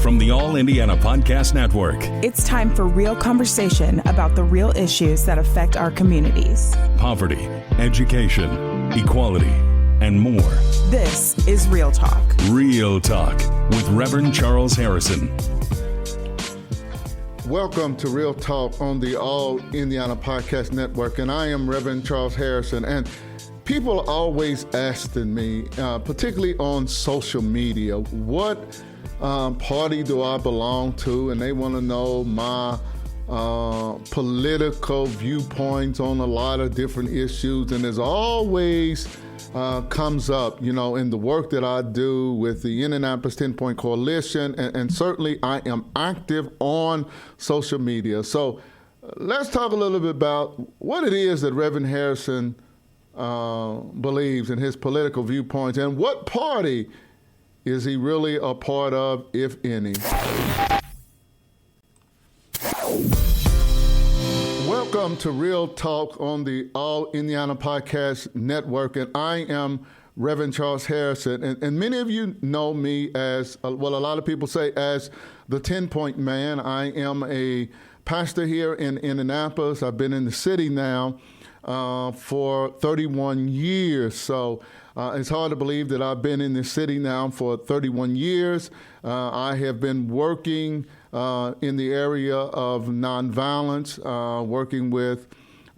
from the All Indiana Podcast Network. It's time for real conversation about the real issues that affect our communities. Poverty, education, equality, and more. This is Real Talk. Real Talk with Reverend Charles Harrison. Welcome to Real Talk on the All Indiana Podcast Network, and I am Reverend Charles Harrison. And people are always asking me, particularly on social media, what party do I belong to? And they want to know my political viewpoints on a lot of different issues. And there's always comes up, in the work that I do with the Indianapolis 10-Point Coalition, and certainly I am active on social media. So let's talk a little bit about what it is that Reverend Harrison believes in his political viewpoints, and what party is he really a part of, if any. Welcome to Real Talk on the All Indiana Podcast Network, and I am Reverend Charles Harrison, and many of you know me as, a lot of people say as the 10-Point Man. I am a pastor here in Indianapolis. I've been in the city now for 31 years, so it's hard to believe that I've been in this city now for 31 years. I have been working in the area of nonviolence, working with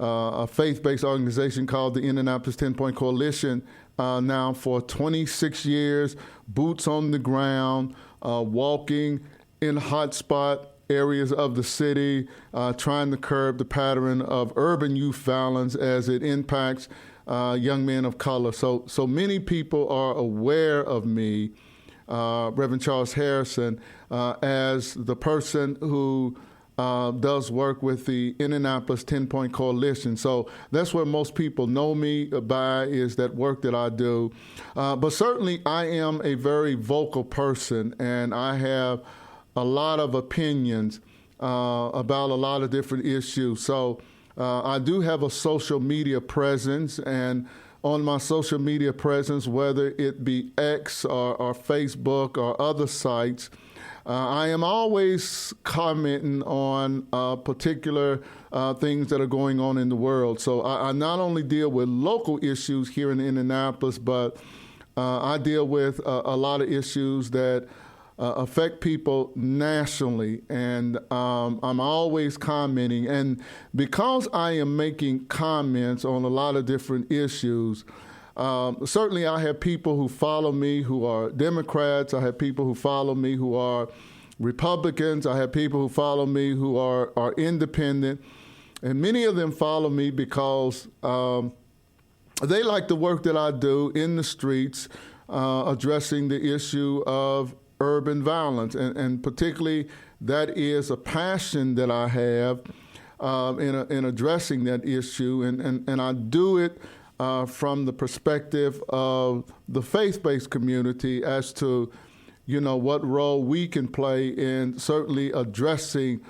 a faith-based organization called the Indianapolis 10-Point Coalition now for 26 years, boots on the ground, walking in hotspot areas of the city, trying to curb the pattern of urban youth violence as it impacts young men of color. So many people are aware of me, Reverend Charles Harrison, as the person who does work with the Indianapolis 10-Point Coalition. So that's where most people know me by, is that work that I do. But certainly I am a very vocal person, and I have a lot of opinions about a lot of different issues. So I do have a social media presence, and on my social media presence, whether it be X or Facebook or other sites, I am always commenting on particular things that are going on in the world. So I not only deal with local issues here in Indianapolis, but I deal with a lot of issues that affect people nationally, and I'm always commenting. And because I am making comments on a lot of different issues, certainly I have people who follow me who are Democrats. I have people who follow me who are Republicans. I have people who follow me who are independent. And many of them follow me because they like the work that I do in the streets, addressing the issue of urban violence, and particularly that is a passion that I have in addressing that issue, and I do it from the perspective of the faith-based community as to what role we can play in certainly addressing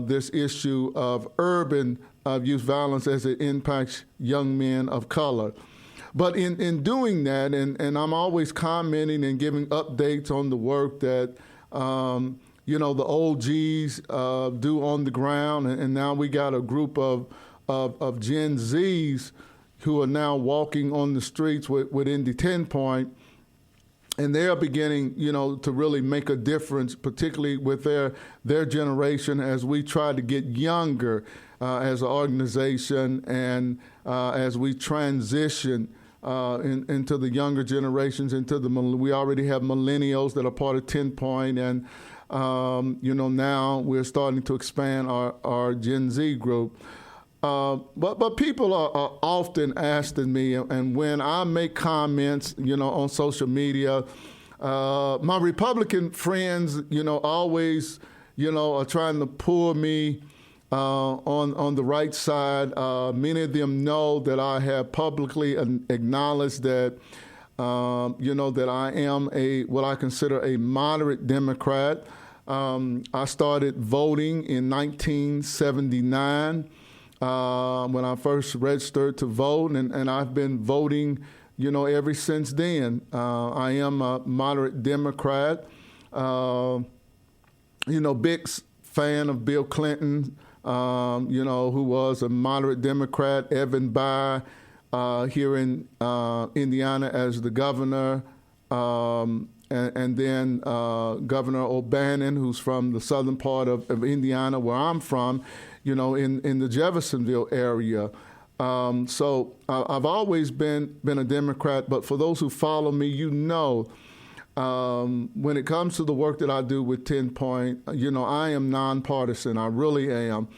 this issue of urban youth violence as it impacts young men of color. But in doing that, and I'm always commenting and giving updates on the work that, the OGs do on the ground, and now we got a group of Gen Zs who are now walking on the streets with Indy 10-Point, and they are beginning, to really make a difference, particularly with their generation, as we try to get younger as an organization, and as we transition into the younger generations, we already have millennials that are part of 10-Point, and now we're starting to expand our Gen Z group. But people are often asking me, and when I make comments, on social media, my Republican friends, always, are trying to pull me on the right side. Many of them know that I have publicly acknowledged that, that I am what I consider a moderate Democrat. I started voting in 1979 when I first registered to vote, and I've been voting, ever since then. I am a moderate Democrat. big fan of Bill Clinton, who was a moderate Democrat, Evan Bayh here in Indiana as the governor, and then Governor O'Bannon, who's from the southern part of Indiana, where I'm from, in the Jeffersonville area. So I've always been a Democrat, but for those who follow me, when it comes to the work that I do with 10 Point, I am nonpartisan. I really am.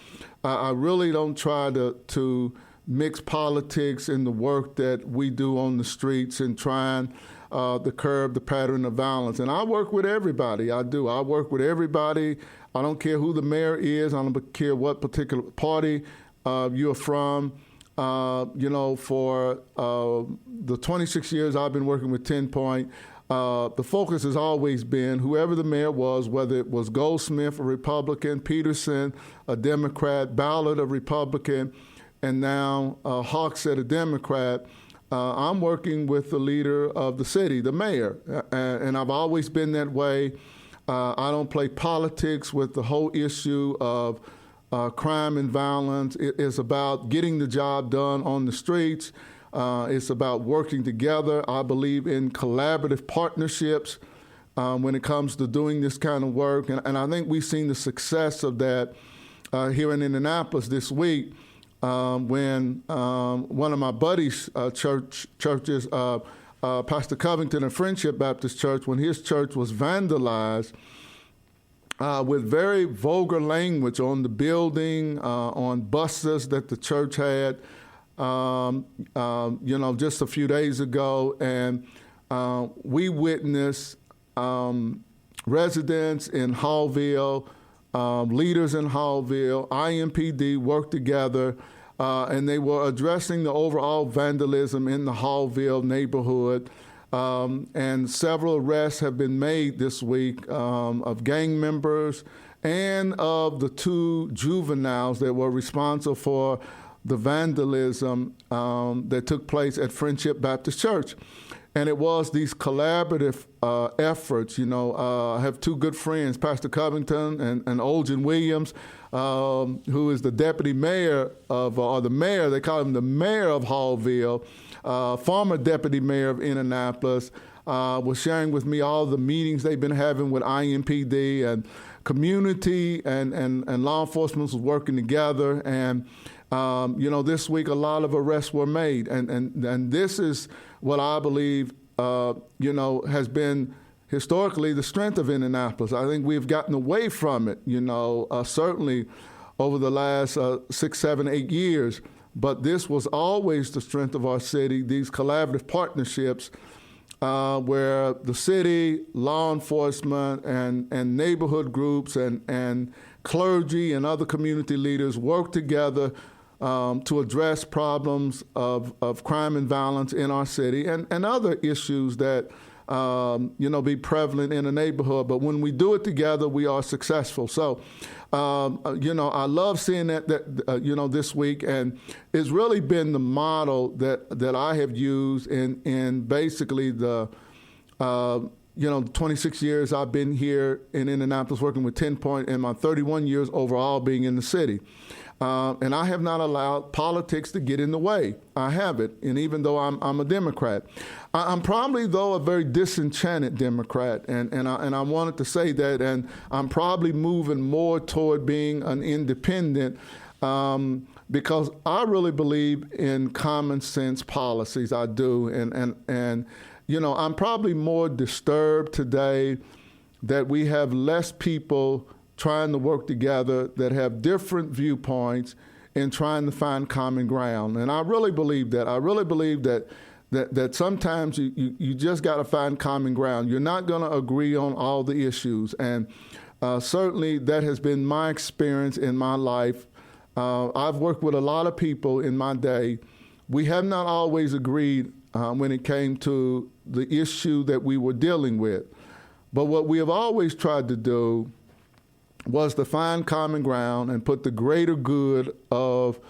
I really don't try to mix politics in the work that we do on the streets and trying to curb the pattern of violence. And I work with everybody. I do. I work with everybody. I don't care who the mayor is. I don't care what particular party you're from. For the 26 years I've been working with 10 Point, the focus has always been whoever the mayor was, whether it was Goldsmith, a Republican, Peterson, a Democrat, Ballard, a Republican, and now Hogsett, a Democrat. I'm working with the leader of the city, the mayor, and I've always been that way. I don't play politics with the whole issue of crime and violence. It is about getting the job done on the streets. It's about working together. I believe in collaborative partnerships when it comes to doing this kind of work. And I think we've seen the success of that here in Indianapolis this week when one of my buddies' churches, Pastor Covington of Friendship Baptist Church, when his church was vandalized, with very vulgar language on the building, on buses that the church had, just a few days ago. And we witnessed residents in Hallville, leaders in Hallville, IMPD work together, and they were addressing the overall vandalism in the Hallville neighborhood. And several arrests have been made this week of gang members and of the 2 juveniles that were responsible for the vandalism that took place at Friendship Baptist Church. And it was these collaborative efforts. I have 2 good friends, Pastor Covington and Olgen Williams, who is the deputy mayor or the mayor, they call him the mayor of Hallville, former deputy mayor of Indianapolis, was sharing with me all the meetings they've been having with IMPD, and community and law enforcement was working together. And this week a lot of arrests were made, and this is what I believe has been historically the strength of Indianapolis. I think we've gotten away from it, certainly over the last 6, 7, 8 years. But this was always the strength of our city, these collaborative partnerships where the city, law enforcement, and neighborhood groups and clergy and other community leaders work together to address problems of crime and violence in our city and other issues that be prevalent in a neighborhood. But when we do it together, we are successful. So, I love seeing that this week, and it's really been the model that I have used in basically the 26 years I've been here in Indianapolis working with 10 Point, and my 31 years overall being in the city. And I have not allowed politics to get in the way. I haven't, and even though I'm a Democrat. I'm probably, though, a very disenchanted Democrat, and I wanted to say that, and I'm probably moving more toward being an independent because I really believe in common sense policies. I do, and I'm probably more disturbed today that we have less people trying to work together that have different viewpoints and trying to find common ground. And I really believe that. I really believe that sometimes you just got to find common ground. You're not going to agree on all the issues. And certainly that has been my experience in my life. I've worked with a lot of people in my day. We have not always agreed when it came to the issue that we were dealing with. But what we have always tried to do was to find common ground and put the greater good of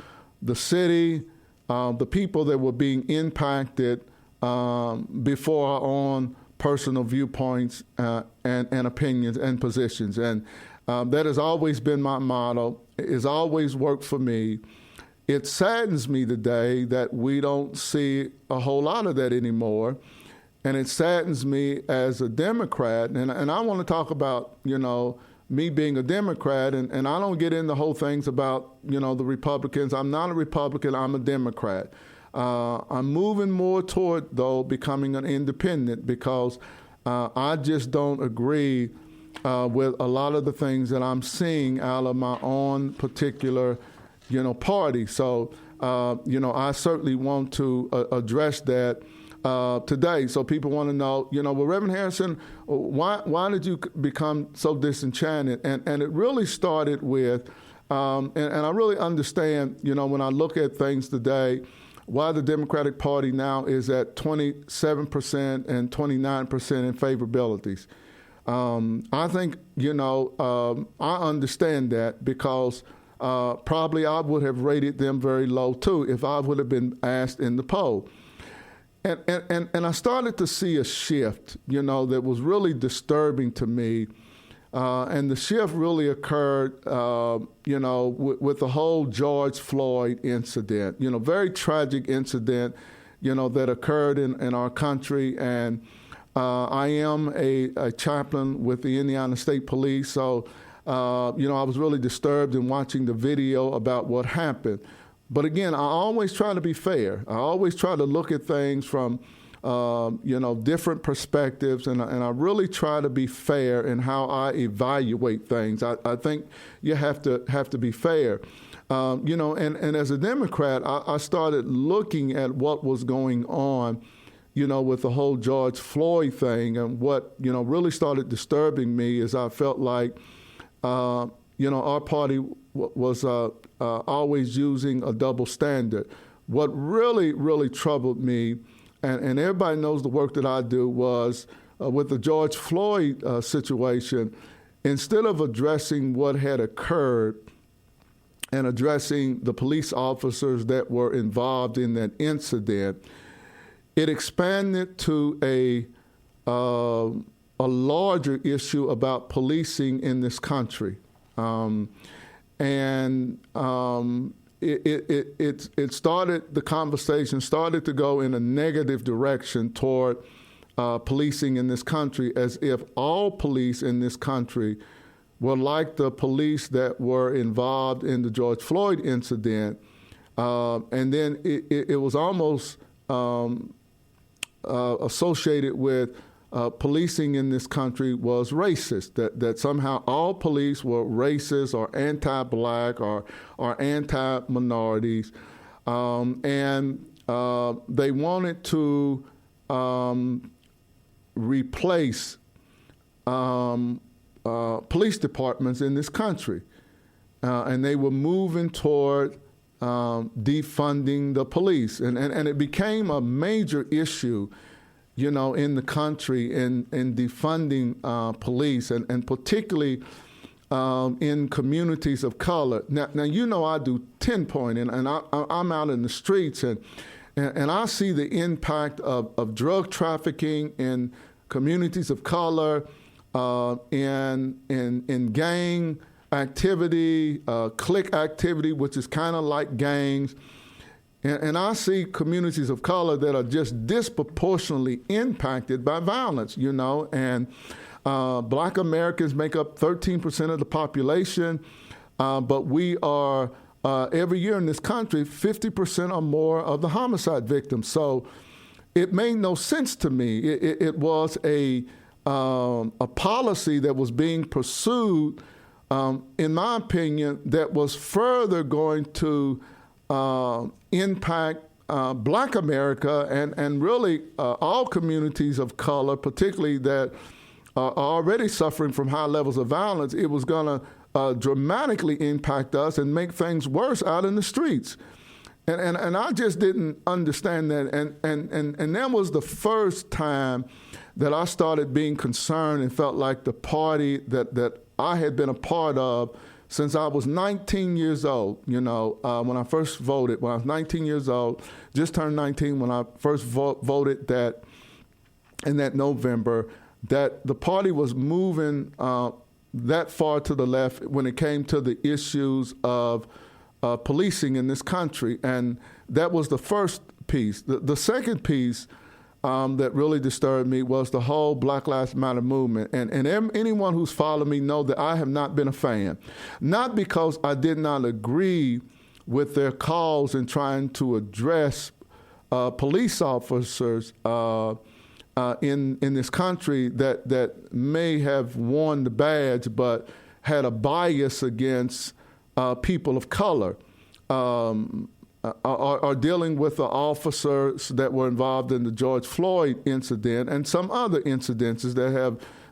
the city, the people that were being impacted before our own personal viewpoints and opinions and positions. And that has always been my motto. It's always worked for me. It saddens me today that we don't see a whole lot of that anymore. And it saddens me as a Democrat. And I want to talk about, me being a Democrat. And I don't get into whole things about, the Republicans. I'm not a Republican. I'm a Democrat. I'm moving more toward, though, becoming an independent because I just don't agree with a lot of the things that I'm seeing out of my own particular party. So, I certainly want to address that today. So people want to know, well, Reverend Harrison, why did you become so disenchanted? And it really started with, and I really understand, when I look at things today, why the Democratic Party now is at 27% and 29% in favorabilities. I think, I understand that because probably I would have rated them very low too if I would have been asked in the poll. And I started to see a shift, that was really disturbing to me. And the shift really occurred, with the whole George Floyd incident, very tragic incident, that occurred in our country. And I am a chaplain with the Indiana State Police. So, I was really disturbed in watching the video about what happened. But again, I always try to be fair. I always try to look at things from, different perspectives, and I really try to be fair in how I evaluate things. I think you have to be fair. And as a Democrat, I started looking at what was going on, with the whole George Floyd thing, and what, really started disturbing me is I felt like, our party was always using a double standard. What really, really troubled me, and everybody knows the work that I do, was with the George Floyd situation, instead of addressing what had occurred and addressing the police officers that were involved in that incident, it expanded to a larger issue about policing in this country. It started, the conversation started to go in a negative direction toward policing in this country, as if all police in this country were like the police that were involved in the George Floyd incident. And then it was almost associated with policing in this country was racist, that somehow all police were racist or anti-black or anti-minorities. And they wanted to replace police departments in this country. And they were moving toward defunding the police. And it became a major issue in the country in defunding police, and particularly in communities of color. Now I do 10-point, and I'm out in the streets, and I see the impact of drug trafficking in communities of color, in gang activity, clique activity, which is kind of like gangs. And I see communities of color that are just disproportionately impacted by violence, and Black Americans make up 13% of the population, but we are, every year in this country, 50% or more of the homicide victims. So it made no sense to me. It was a policy that was being pursued, in my opinion, that was further going to impact Black America and really all communities of color, particularly that are already suffering from high levels of violence. It was going to dramatically impact us and make things worse out in the streets. And I just didn't understand that. And that was the first time that I started being concerned and felt like the party that I had been a part of since I was 19 years old, when I first voted. When I was 19 years old, just turned 19 when I first voted, that in that November that the party was moving that far to the left when it came to the issues of policing in this country. And that was the first piece. The second piece that really disturbed me was the whole Black Lives Matter movement. And anyone who's followed me know that I have not been a fan. Not because I did not agree with their calls in trying to address police officers in this country that may have worn the badge but had a bias against people of color. Are dealing with the officers that were involved in the George Floyd incident and some other incidences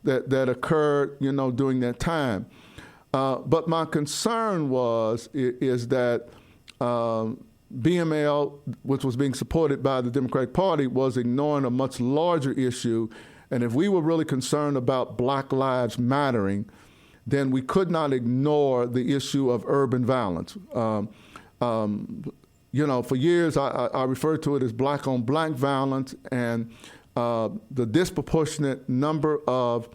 that occurred, during that time. But my concern is that BML, which was being supported by the Democratic Party, was ignoring a much larger issue. And if we were really concerned about Black Lives Mattering, then we could not ignore the issue of urban violence. For years, I referred to it as black-on-black violence, and the disproportionate number of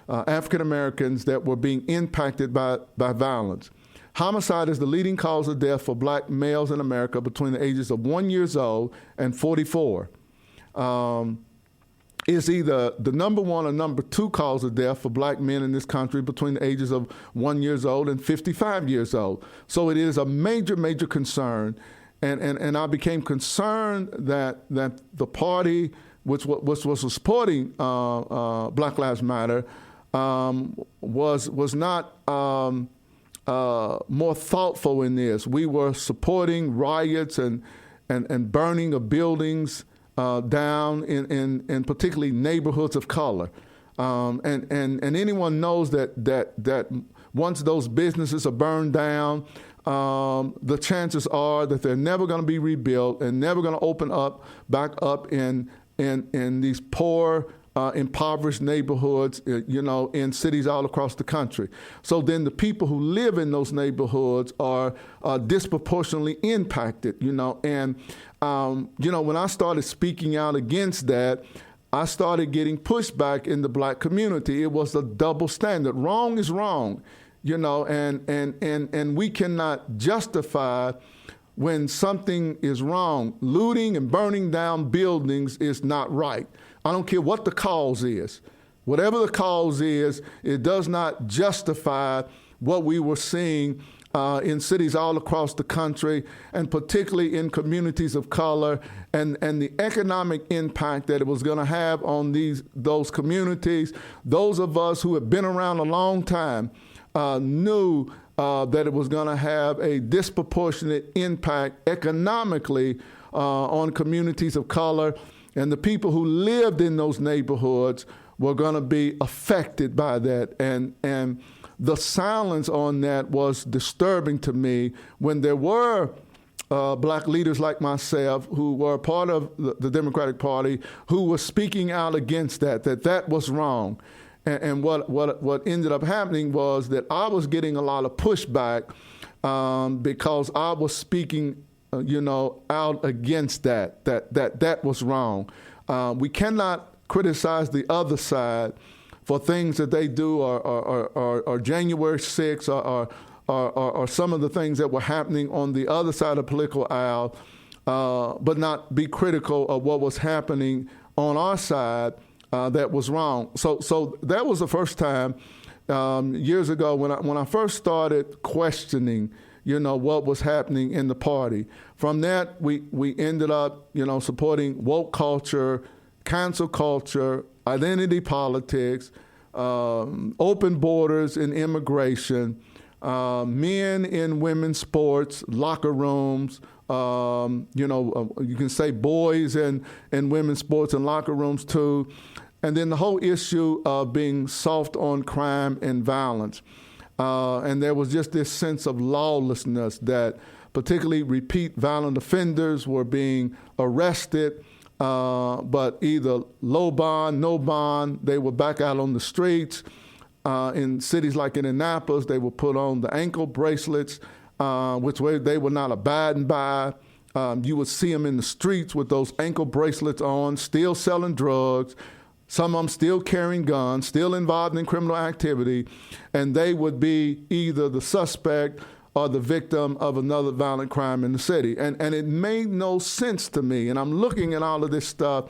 African Americans that were being impacted by violence. Homicide is the leading cause of death for black males in America between the ages of 1 year old and 44. Is either the number one or number two cause of death for black men in this country between the ages of 1 year old and 55 years old. So it is a major, major concern. And I became concerned that the party, which was supporting Black Lives Matter, was not more thoughtful in this. We were supporting riots and burning of buildings down in particularly neighborhoods of color. And anyone knows that once those businesses are burned down, the chances are that they're never going to be rebuilt and never going to open back up in these poor, impoverished neighborhoods, in cities all across the country. So then the people who live in those neighborhoods are disproportionately impacted, And, when I started speaking out against that, I started getting pushback in the black community. It was a double standard. Wrong is wrong. And we cannot justify when something is wrong. Looting and burning down buildings is not right. I don't care what the cause is. Whatever the cause is, it does not justify what we were seeing in cities all across the country, and particularly in communities of color, and the economic impact that it was going to have on those communities. Those of us who have been around a long time knew that it was going to have a disproportionate impact economically on communities of color, and the people who lived in those neighborhoods were going to be affected by that. And the silence on that was disturbing to me when there were black leaders like myself who were part of the Democratic Party who were speaking out against that was wrong. And what ended up happening was that I was getting a lot of pushback because I was speaking, out against that was wrong. We cannot criticize the other side for things that they do, or January 6th, or some of the things that were happening on the other side of the political aisle, but not be critical of what was happening on our side. That was wrong. So that was the first time years ago when I first started questioning, what was happening in the party. From that, we ended up, supporting woke culture, cancel culture, identity politics, open borders in immigration, men in women's sports, locker rooms. You can say boys in women's sports and locker rooms too. And then the whole issue of being soft on crime and violence. And there was just this sense of lawlessness that particularly repeat violent offenders were being arrested, but either low bond, no bond, they were back out on the streets. In cities like Indianapolis, they would put on the ankle bracelets, which they were not abiding by. You would see them in the streets with those ankle bracelets on, still selling drugs, some of them still carrying guns, still involved in criminal activity, and they would be either the suspect or the victim of another violent crime in the city. And it made no sense to me. And I'm looking at all of this stuff,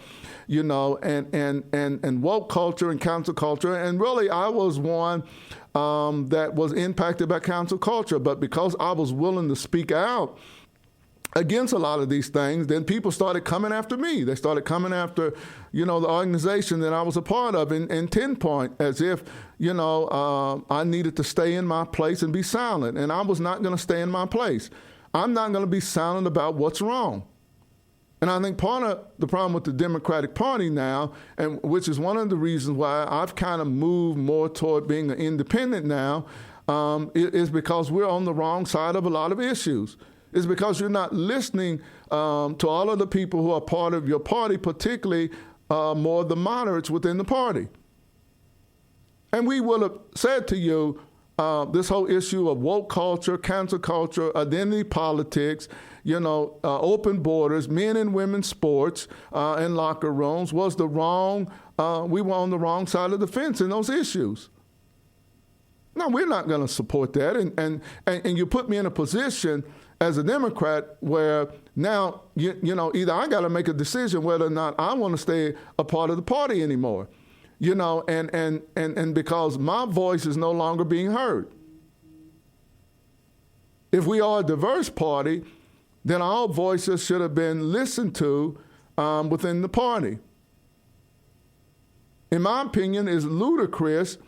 you know, and woke culture and cancel culture. And really, I was one that was impacted by cancel culture. But because I was willing to speak out against a lot of these things, then people started coming after me. They started coming after, you know, the organization that I was a part of in 10 Point, as if, you know, I needed to stay in my place and be silent. And I was not going to stay in my place. I'm not going to be silent about what's wrong. And I think part of the problem with the Democratic Party now, and which is one of the reasons why I've kind of moved more toward being an independent now, is because we're on the wrong side of a lot of issues. It's because you're not listening to all of the people who are part of your party, particularly more the moderates within the party. And we will have said to you this whole issue of woke culture, cancel culture, identity politics, you know, open borders, men and women's sports and locker rooms was the wrong, we were on the wrong side of the fence in those issues. No, we're not going to support that. And you put me in a position as a Democrat where now, you know, either I got to make a decision whether or not I want to stay a part of the party anymore, you know, and because my voice is no longer being heard. If we are a diverse party, then our voices should have been listened to within the party. In my opinion, it's ludicrous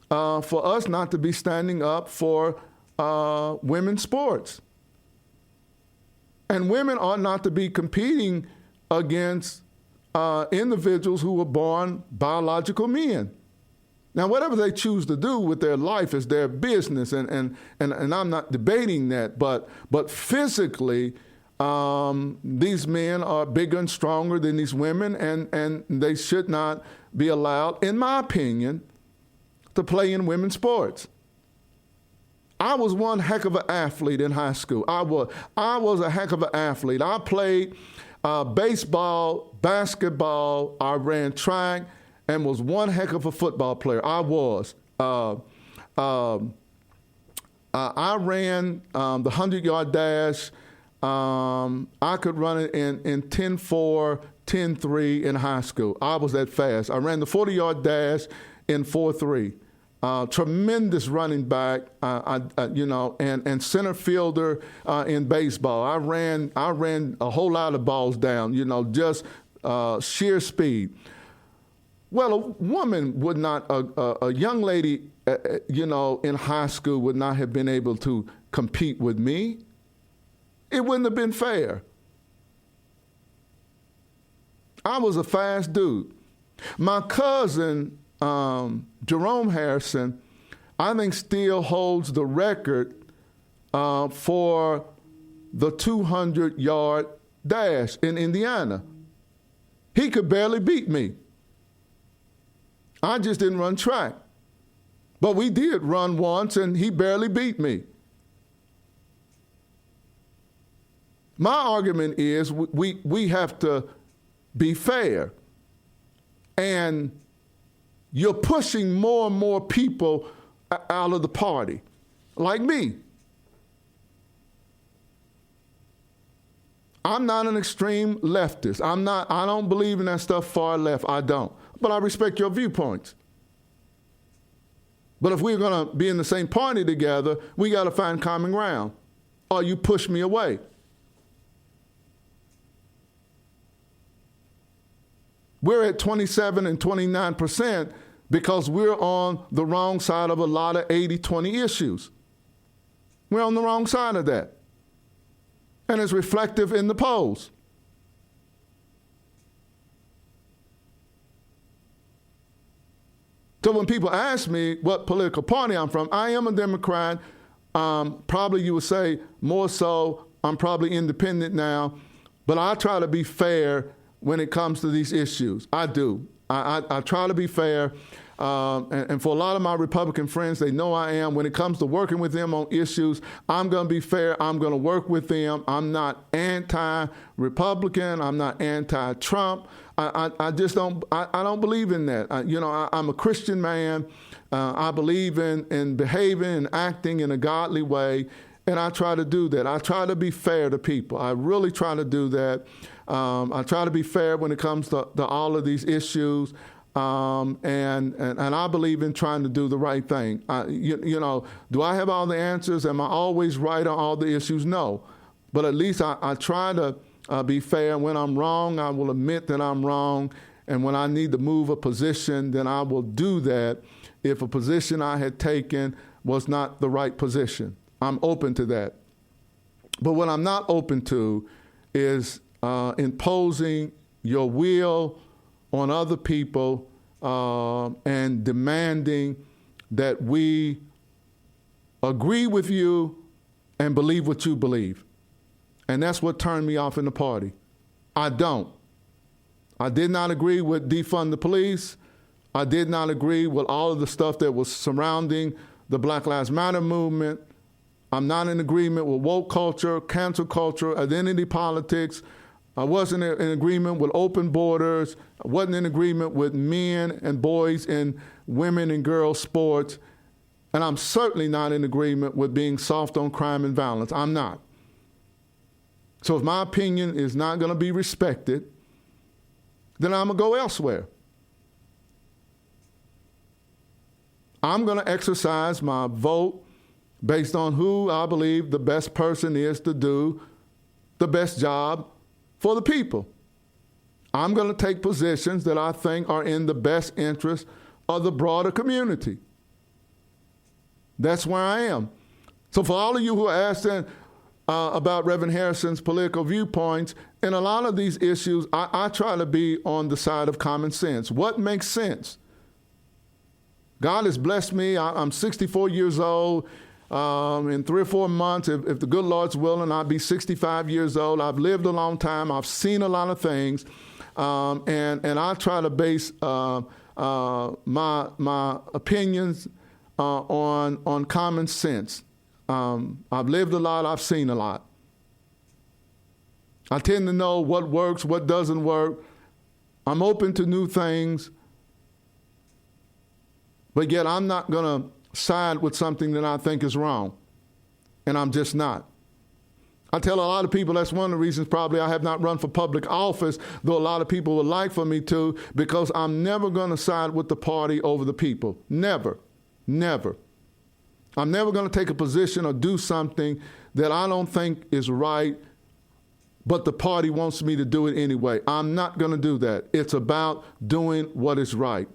for us not to be standing up for women's sports. And women ought not to be competing against individuals who were born biological men. Now, whatever they choose to do with their life is their business, and I'm not debating that, but physically, these men are bigger and stronger than these women, and they should not be allowed, in my opinion, to play in women's sports. I was one heck of an athlete in high school. I was a heck of an athlete. I played baseball, basketball. I ran track and was one heck of a football player. I was. I ran the 100-yard dash. I could run it in 10.4, 10.3 in high school. I was that fast. I ran the 40-yard dash in 4.3. Tremendous running back, you know, and center fielder in baseball. I ran a whole lot of balls down, you know, just sheer speed. Well, a woman would not, a young lady, you know, in high school would not have been able to compete with me. It wouldn't have been fair. I was a fast dude. My cousin, Jerome Harrison, I think still holds the record for the 200-yard dash in Indiana. He could barely beat me. I just didn't run track. But we did run once, and he barely beat me. My argument is we have to be fair. And you're pushing more and more people out of the party, like me. I'm not an extreme leftist. I don't believe in that stuff far left. I don't. But I respect your viewpoints. But if we're going to be in the same party together, we got to find common ground, or you push me away. We're at 27 and 29% because we're on the wrong side of a lot of 80-20 issues. We're on the wrong side of that. And it's reflective in the polls. So when people ask me what political party I'm from, I am a Democrat. Probably you would say more so, I'm probably independent now. But I try to be fair when it comes to these issues. I do. I try to be fair. And for a lot of my Republican friends, they know I am. When it comes to working with them on issues, I'm going to be fair. I'm going to work with them. I'm not anti-Republican. I'm not anti-Trump. I just don't. I don't believe in that. I'm a Christian man. I believe in behaving and acting in a godly way, and I try to do that. I try to be fair to people. I really try to do that. I try to be fair when it comes to all of these issues, and I believe in trying to do the right thing. Do I have all the answers? Am I always right on all the issues? No, but at least I try to be fair. When I'm wrong, I will admit that I'm wrong, and when I need to move a position, then I will do that if a position I had taken was not the right position. I'm open to that. But what I'm not open to is imposing your will on other people and demanding that we agree with you and believe what you believe. And that's what turned me off in the party. I don't. I did not agree with defund the police. I did not agree with all of the stuff that was surrounding the Black Lives Matter movement. I'm not in agreement with woke culture, cancel culture, identity politics. I wasn't in agreement with open borders. I wasn't in agreement with men and boys and women and girls sports. And I'm certainly not in agreement with being soft on crime and violence. I'm not. So if my opinion is not going to be respected, then I'm going to go elsewhere. I'm going to exercise my vote based on who I believe the best person is to do the best job for the people. I'm going to take positions that I think are in the best interest of the broader community. That's where I am. So for all of you who are asking about Reverend Harrison's political viewpoints, in a lot of these issues, I try to be on the side of common sense. What makes sense? God has blessed me. I'm 64 years old. In 3 or 4 months, if the good Lord's willing, I'll be 65 years old. I've lived a long time. I've seen a lot of things. And I try to base my opinions on common sense. I've lived a lot. I've seen a lot. I tend to know what works, what doesn't work. I'm open to new things. But yet I'm not going to side with something that I think is wrong. And I'm just not. I tell a lot of people that's one of the reasons probably I have not run for public office, though a lot of people would like for me to, because I'm never going to side with the party over the people. Never. Never. I'm never going to take a position or do something that I don't think is right, but the party wants me to do it anyway. I'm not going to do that. It's about doing what is right.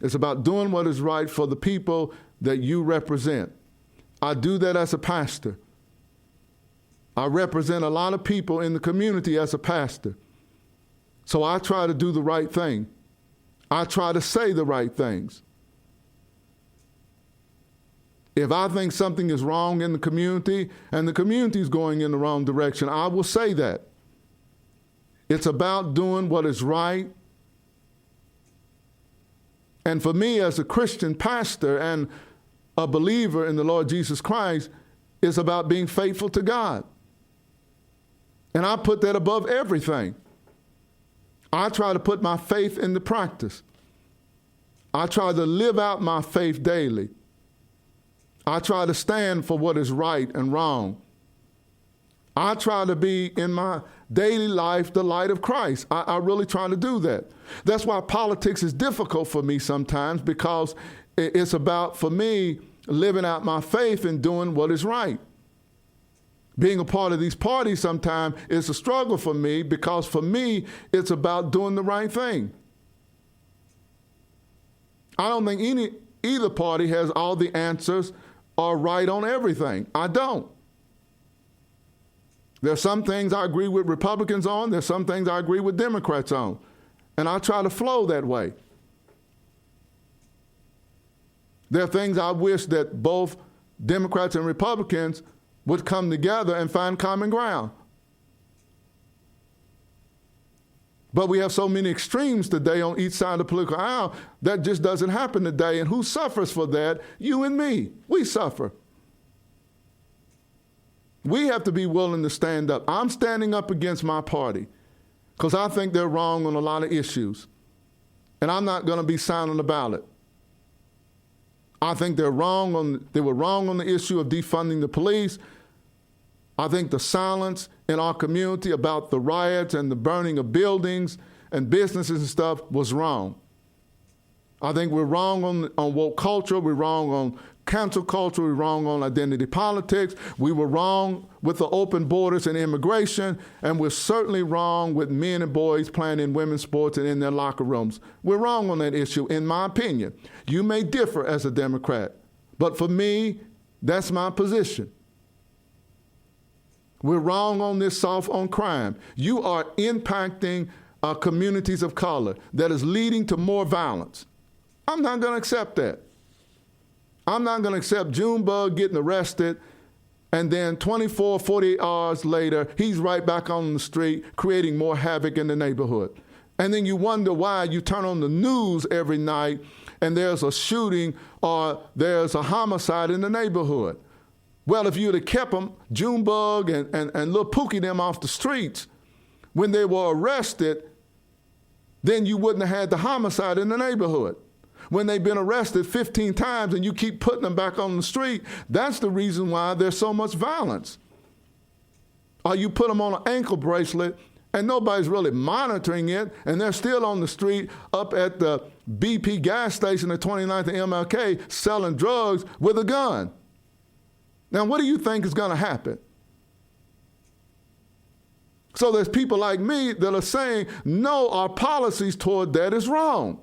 It's about doing what is right for the people that you represent. I do that as a pastor. I represent a lot of people in the community as a pastor. So I try to do the right thing. I try to say the right things. If I think something is wrong in the community and the community is going in the wrong direction, I will say that. It's about doing what is right. And for me as a Christian pastor and a believer in the Lord Jesus Christ, it's about being faithful to God. And I put that above everything. I try to put my faith into practice. I try to live out my faith daily. I try to stand for what is right and wrong. I try to be in my daily life the light of Christ. I really try to do that. That's why politics is difficult for me sometimes, because it's about, for me, living out my faith and doing what is right. Being a part of these parties sometimes is a struggle for me, because for me, it's about doing the right thing. I don't think either party has all the answers or right on everything. I don't. There's some things I agree with Republicans on. There's some things I agree with Democrats on. And I try to flow that way. There are things I wish that both Democrats and Republicans would come together and find common ground. But we have so many extremes today on each side of the political aisle that just doesn't happen today. And who suffers for that? You and me. We suffer. We have to be willing to stand up. I'm standing up against my party. because I think they're wrong on a lot of issues. And I'm not going to be silent about it. I think they were wrong on the issue of defunding the police. I think the silence in our community about the riots and the burning of buildings and businesses and stuff was wrong. I think we're wrong on woke culture. We're wrong on cancel culture. We're wrong on identity politics. We were wrong with the open borders and immigration. And we're certainly wrong with men and boys playing in women's sports and in their locker rooms. We're wrong on that issue, in my opinion. You may differ as a Democrat, but for me, that's my position. We're wrong on this soft on crime. You are impacting communities of color that is leading to more violence. I'm not going to accept that. I'm not going to accept Junebug getting arrested and then 24, 48 hours later, he's right back on the street creating more havoc in the neighborhood. And then you wonder why you turn on the news every night and there's a shooting or there's a homicide in the neighborhood. Well, if you'd have kept them, Junebug and Lil Pookie them off the streets when they were arrested, then you wouldn't have had the homicide in the neighborhood. When they've been arrested 15 times and you keep putting them back on the street, that's the reason why there's so much violence. Or you put them on an ankle bracelet and nobody's really monitoring it, and they're still on the street up at the BP gas station at 29th and MLK selling drugs with a gun. Now, what do you think is going to happen? So there's people like me that are saying, no, our policies toward that is wrong.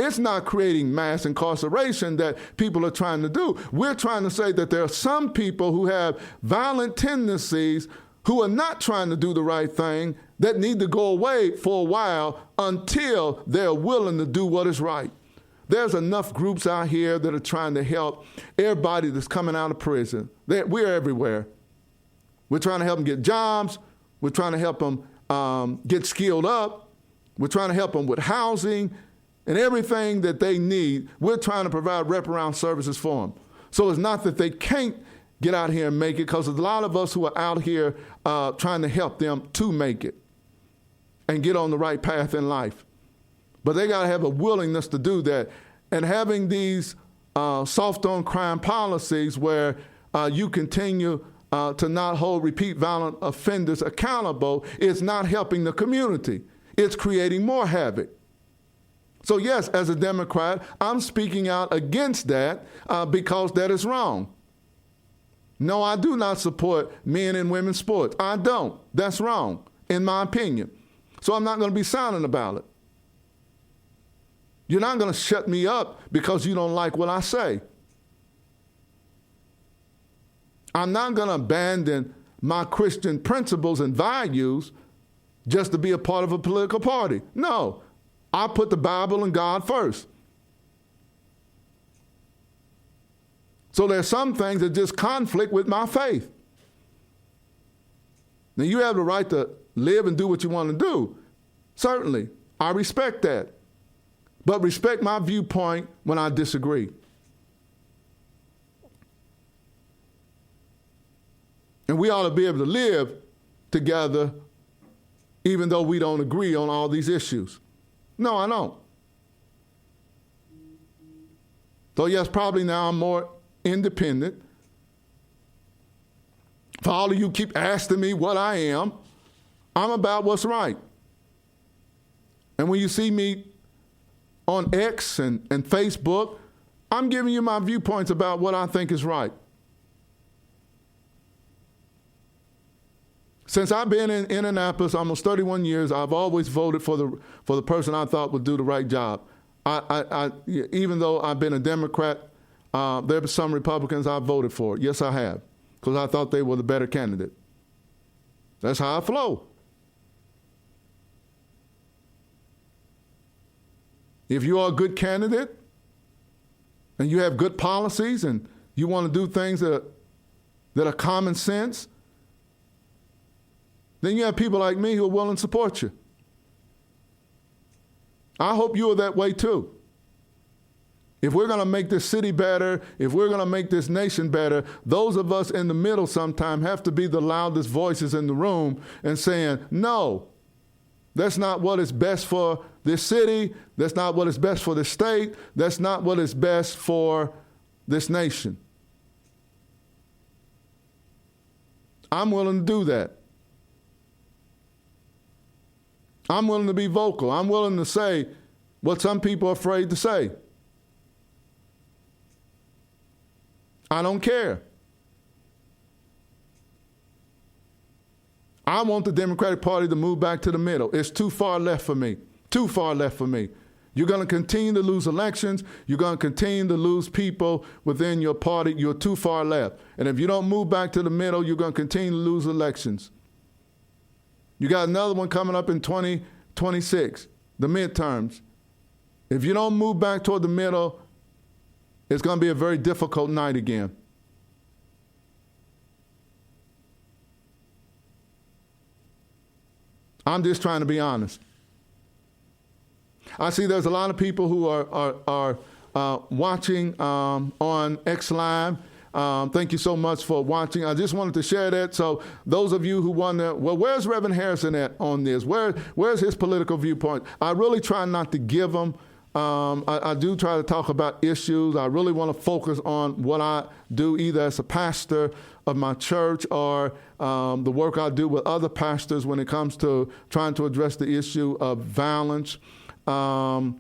It's not creating mass incarceration that people are trying to do. We're trying to say that there are some people who have violent tendencies who are not trying to do the right thing that need to go away for a while until they're willing to do what is right. There's enough groups out here that are trying to help everybody that's coming out of prison. We're everywhere. We're trying to help them get jobs. We're trying to help them get skilled up. We're trying to help them with housing and everything that they need. We're trying to provide wraparound services for them. So it's not that they can't get out here and make it, because there's a lot of us who are out here trying to help them to make it and get on the right path in life. But they got to have a willingness to do that. And having these soft on crime policies where you continue to not hold repeat violent offenders accountable is not helping the community. It's creating more havoc. So yes, as a Democrat, I'm speaking out against that because that is wrong. No, I do not support men and women's sports. I don't. That's wrong, in my opinion. So I'm not going to be silent about it. You're not going to shut me up because you don't like what I say. I'm not going to abandon my Christian principles and values just to be a part of a political party. No, I put the Bible and God first. So there's some things that just conflict with my faith. Now, you have the right to live and do what you want to do. Certainly, I respect that. But respect my viewpoint when I disagree. And we ought to be able to live together even though we don't agree on all these issues. No, I don't. So yes, probably now I'm more independent. For all of you keep asking me what I am, I'm about what's right. And when you see me on X and Facebook, I'm giving you my viewpoints about what I think is right. Since I've been in Indianapolis almost 31 years, I've always voted for the person I thought would do the right job. Even though I've been a Democrat, there were some Republicans I voted for. Yes, I have, because I thought they were the better candidate. That's how I flow. If you are a good candidate and you have good policies and you want to do things that are common sense, then you have people like me who are willing to support you. I hope you are that way too. If we're going to make this city better, if we're going to make this nation better, those of us in the middle sometimes have to be the loudest voices in the room and saying, no, that's not what is best for this city. That's not what is best for this state. That's not what is best for this nation. I'm willing to do that. I'm willing to be vocal. I'm willing to say what some people are afraid to say. I don't care. I want the Democratic Party to move back to the middle. It's too far left for me. Too far left for me. You're going to continue to lose elections. You're going to continue to lose people within your party. You're too far left. And if you don't move back to the middle, you're going to continue to lose elections. You got another one coming up in 2026, the midterms. If you don't move back toward the middle, it's going to be a very difficult night again. I'm just trying to be honest. I see there's a lot of people who are watching on X Live. Thank you so much for watching. I just wanted to share that. So those of you who wonder, well, where's Reverend Harrison at on this? Where's his political viewpoint? I really try not to give them. I do try to talk about issues. I really want to focus on what I do either as a pastor of my church or the work I do with other pastors when it comes to trying to address the issue of violence. But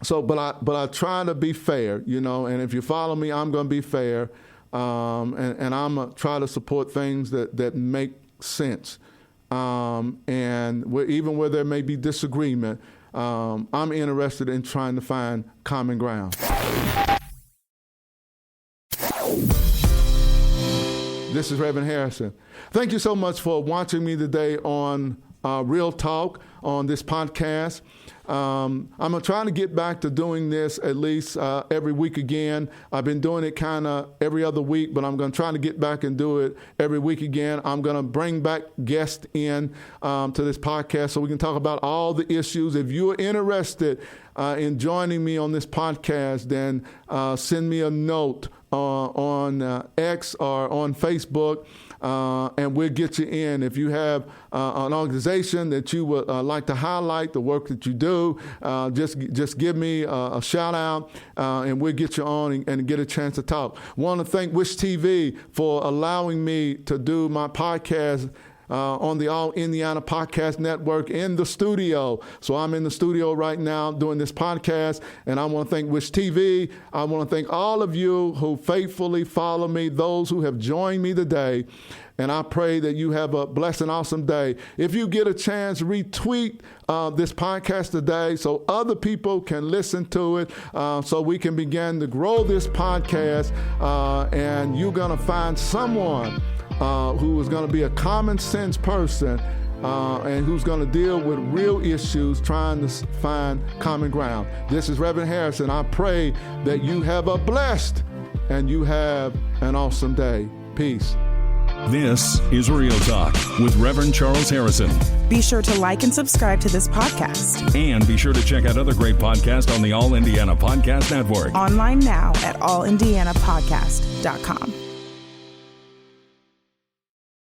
I try to be fair, you know, and if you follow me, I'm going to be fair. And I'm going to try to support things that make sense. And even where there may be disagreement, I'm interested in trying to find common ground. This is Reverend Harrison. Thank you so much for watching me today on Real Talk on this podcast. I'm trying to get back to doing this at least every week again. I've been doing it kind of every other week, but I'm going to try to get back and do it every week again. I'm going to bring back guests in to this podcast so we can talk about all the issues. If you're interested in joining me on this podcast, then send me a note on X or on Facebook. And we'll get you in. If you have an organization that you would like to highlight the work that you do, just give me a shout out, and we'll get you on and get a chance to talk. Want to thank Wish TV for allowing me to do my podcast on the All Indiana Podcast Network in the studio. So I'm in the studio right now doing this podcast, and I want to thank Wish TV. I want to thank all of you who faithfully follow me, those who have joined me today, and I pray that you have a blessed and awesome day. If you get a chance, retweet this podcast today so other people can listen to it, so we can begin to grow this podcast, and you're going to find someone who is going to be a common sense person and who's going to deal with real issues, trying to find common ground. This is Reverend Harrison. I pray that you have a blessed and you have an awesome day. Peace. This is Real Talk with Reverend Charles Harrison. Be sure to like and subscribe to this podcast. And be sure to check out other great podcasts on the All Indiana Podcast Network. Online now at allindianapodcast.com.